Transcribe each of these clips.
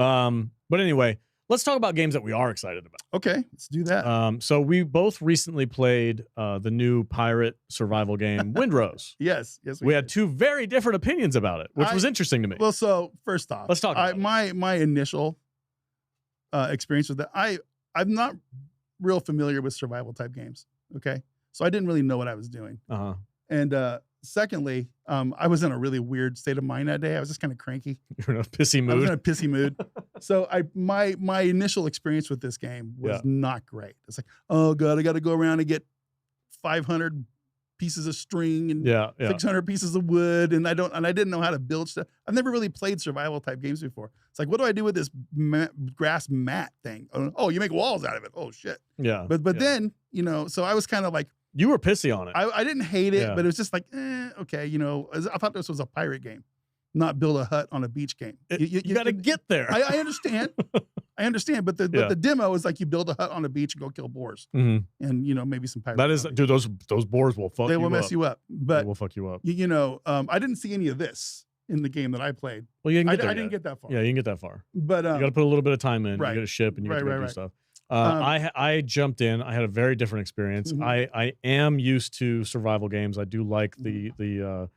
But anyway, let's talk about games that we are excited about. Okay, let's do that. So we both recently played the new pirate survival game, Windrose. Yes, We had two very different opinions about it, which was interesting to me. Well, so first off, let's talk about it. My initial experience with that, I'm not real familiar with survival type games. Okay, so I didn't really know what I was doing. And secondly, I was in a really weird state of mind that day. I was just kind of cranky. You're in a pissy mood. I was in a pissy mood. So my initial experience with this game was not great. It's like, oh god, I got to go around and get 500 pieces of string and 600 pieces of wood, and I didn't know how to build stuff. I've never really played survival type games before. It's like, what do I do with this grass mat thing? Oh, you make walls out of it. Oh shit. Yeah. But then, so I was kind of like, you were pissy on it. I didn't hate it, but it was just like, okay, I thought this was a pirate game, not build a hut on a beach game. You got to get there. I understand. I understand, but the demo is like you build a hut on a beach and go kill boars, and maybe some pirates. That is, dude. Those boars will fuck you up. They will mess you up. But they will fuck you up. I didn't see any of this in the game that I played. Well, I didn't get that far. Yeah, you can get that far. But you got to put a little bit of time in. Right. You got to ship and you got to do stuff. I jumped in. I had a very different experience. I am used to survival games. I do like the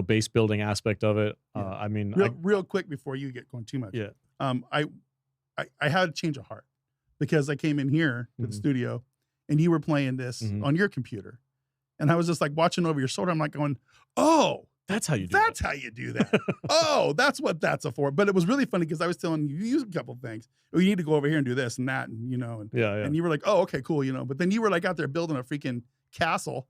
base building aspect of it. I mean, real quick before you get going too much. Yeah. I had a change of heart because I came in here to the studio and you were playing this on your computer, and I was just like watching over your shoulder. I'm like going, oh. That's how you do That's how you do that. Oh, that's what that's for. But it was really funny because I was telling you a couple of things. Oh, you need to go over here and do this and that, and and you were like, oh, okay, cool, But then you were like out there building a freaking castle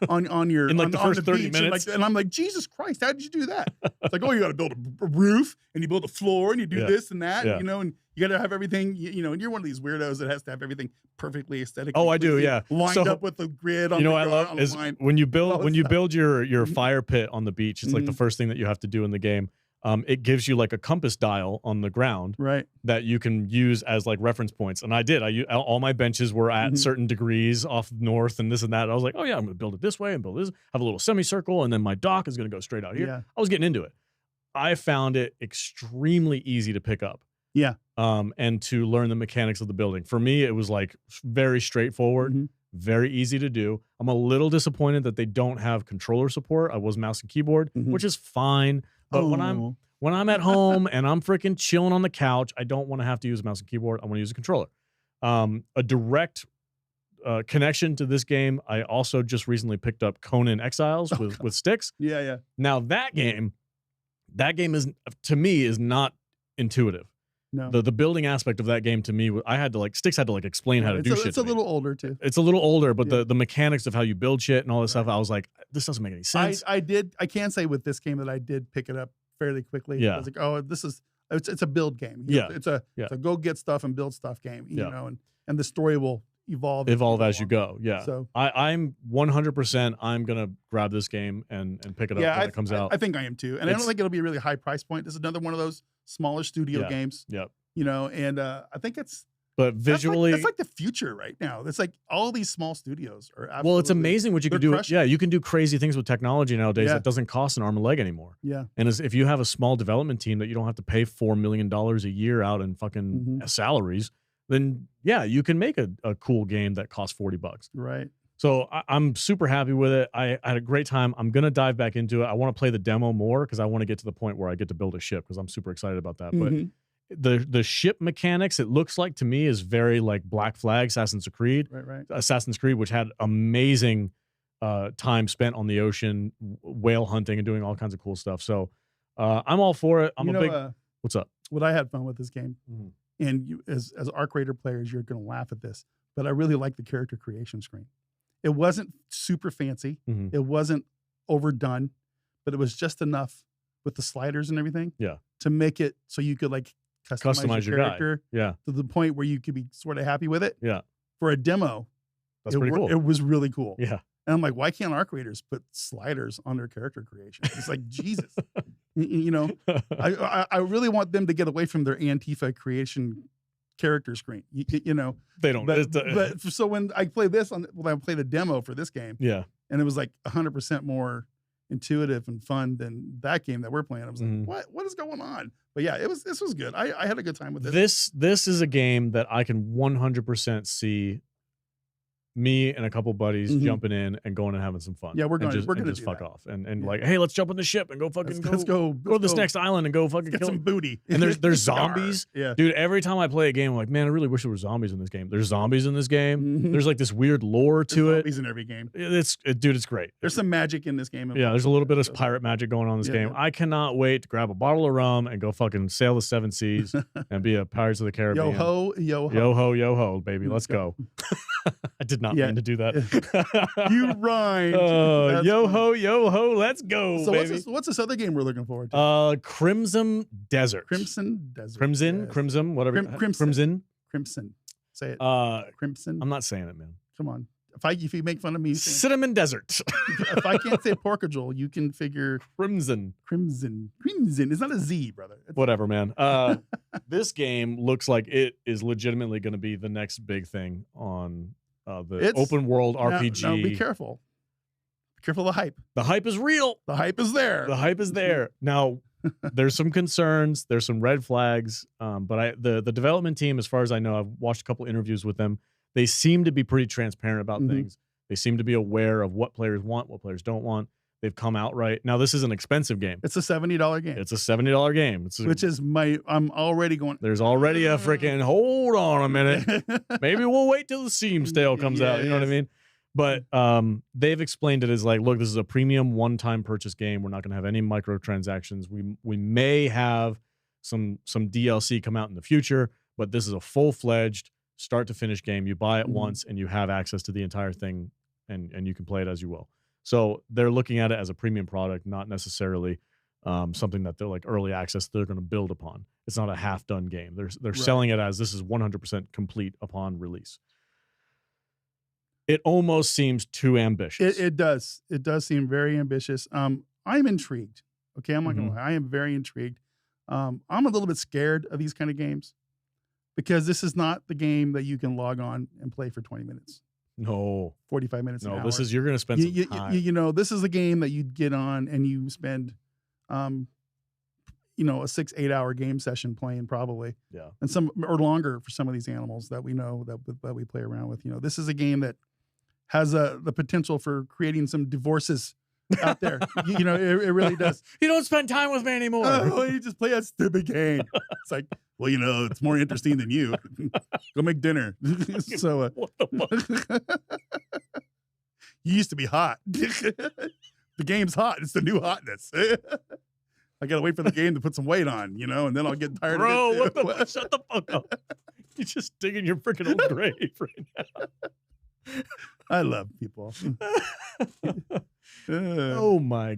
on your in like the first 30 minutes, and I'm like, Jesus Christ, how did you do that? It's like, oh, you got to build a roof and you build a floor and you do this and that, and you got to have everything, and you're one of these weirdos that has to have everything perfectly aesthetically. Oh, I do, lined up with the grid. On what I love is when you build your fire pit on the beach. It's like the first thing that you have to do in the game. It gives you like a compass dial on the ground, right? That you can use as like reference points. And I did. All my benches were at certain degrees off north and this and that. I was like, oh yeah, I'm going to build it this way and build this. Have a little semicircle, and then my dock is going to go straight out here. Yeah. I was getting into it. I found it extremely easy to pick up. Yeah. And to learn the mechanics of the building. For me, it was like very straightforward, very easy to do. I'm a little disappointed that they don't have controller support. I was mouse and keyboard, which is fine. But when I'm at home and I'm freaking chilling on the couch, I don't want to have to use a mouse and keyboard. I want to use a controller. A direct connection to this game, I also just recently picked up Conan Exiles with sticks. Yeah, yeah. Now that game is, to me, is not intuitive. No. The building aspect of that game to me, sticks had to explain how to do shit. It's a little older too. It's a little older, but the mechanics of how you build shit and all this stuff, I was like, this doesn't make any sense. I can say with this game that I did pick it up fairly quickly. Yeah. I was like, oh, it's a build game. It's a go get stuff and build stuff game. And the story will evolve as you go. Yeah. So I'm 100%. I'm gonna grab this game and pick it up when it comes out. I think I am too, and I don't think it'll be a really high price point. This is another one of those smaller studio games. Yep. And I think it's. But visually, that's like the future right now. It's like all these small studios are absolutely. Well, it's amazing what you can do. Crushing. You can do crazy things with technology nowadays that doesn't cost an arm and leg anymore. Yeah. And if you have a small development team that you don't have to pay $4 million a year out in fucking salaries, then you can make a cool game that costs $40. Right. So I'm super happy with it. I had a great time. I'm gonna dive back into it. I want to play the demo more because I want to get to the point where I get to build a ship because I'm super excited about that. But the ship mechanics, it looks like to me, is very like Black Flag, Assassin's Creed. Right. Assassin's Creed, which had amazing time spent on the ocean, whale hunting and doing all kinds of cool stuff. So I'm all for it. What's up? What I had fun with this game, and you as Arc Raider players, you're gonna laugh at this, but I really like the character creation screen. It wasn't super fancy. It wasn't overdone, but it was just enough with the sliders and everything to make it so you could like customize your character to the point where you could be sort of happy with it. Yeah. For a demo, that's pretty cool. It was really cool. Yeah. And I'm like, why can't Arc Raiders put sliders on their character creation? It's like, Jesus. I really want them to get away from their Antifa creation character screen. They don't. But so when I play the demo for this game, and it was like 100% more intuitive and fun than that game that we're playing. I was like, what is going on? But yeah, this was good. I had a good time with this. This is a game that I can 100% see me and a couple buddies jumping in and going and having some fun. Yeah, we're going to just fuck off and like, hey, let's jump on the ship and go fucking let's go to this next island and go fucking get some booty. And there's zombies. Yeah, dude. Every time I play a game, I'm like, man, I really wish there were zombies in this game. There's zombies in this game. There's like this weird lore to it. Zombies in every game. It's great. There's some magic in this game. Yeah, there's a little bit of pirate magic going on in this game. I cannot wait to grab a bottle of rum and go fucking sail the 7 seas and be a Pirates of the Caribbean. Yo ho, yo ho, yo ho, yo ho, baby. Let's go. I did not mean to do that. You rhymed. Yo ho, yo ho, let's go, so baby. What's this other game we're looking forward to? Crimson Desert. Crimson Desert. Crimson, yes. Crimson, whatever. Crimson. Say it. Crimson. I'm not saying it, man. Come on. If you make fun of me, Cinnamon Desert. If I can't say Porkajol, you can figure Crimson. It's not a Z, brother. Whatever, man. This game looks like it is legitimately going to be the next big thing on the open world RPG. Now be careful. Be careful of the hype. The hype is real. The hype is there. The hype is there. Now, there's some concerns. There's some red flags. But the development team, as far as I know, I've watched a couple interviews with them. They seem to be pretty transparent about things. They seem to be aware of what players want, what players don't want. They've come out right. Now, this is an expensive game. It's a $70 game. It's a $70 game. Which is I'm already going. There's already a freaking, hold on a minute. Maybe we'll wait till the Steam sale comes out. You know what I mean? But they've explained it as like, look, this is a premium one-time purchase game. We're not going to have any microtransactions. We may have some DLC come out in the future, but this is a full-fledged start to finish game. You buy it once and you have access to the entire thing, and you can play it as you will. So they're looking at it as a premium product, not necessarily something that they're like early access they're going to build upon. It's not a half-done game. They're selling it as this is 100% complete upon release. It almost seems too ambitious. It does. It does seem very ambitious. I'm intrigued. Okay, I'm not going to lie. I am very intrigued. I'm a little bit scared of these kind of games because this is not the game that you can log on and play for 20 minutes. No. 45 minutes an hour. This is, you're going to spend some time. You know, this is a game that you'd get on and you spend, you know, a 6-8 hour game session playing probably. Yeah. And some, or longer for some of these animals that we know that we play around with. You know, this is a game that has the potential for creating some divorces out there. You know, it really does. You don't spend time with me anymore. Oh, you just play a stupid game. It's like, well, you know, it's more interesting than you. Go make dinner. So, what the fuck? You used to be hot. The game's hot. It's the new hotness. I gotta wait for the game to put some weight on, you know, and then I'll get tired of it. Bro, shut the fuck up. You're just digging your freaking old grave right now. I love people. Oh my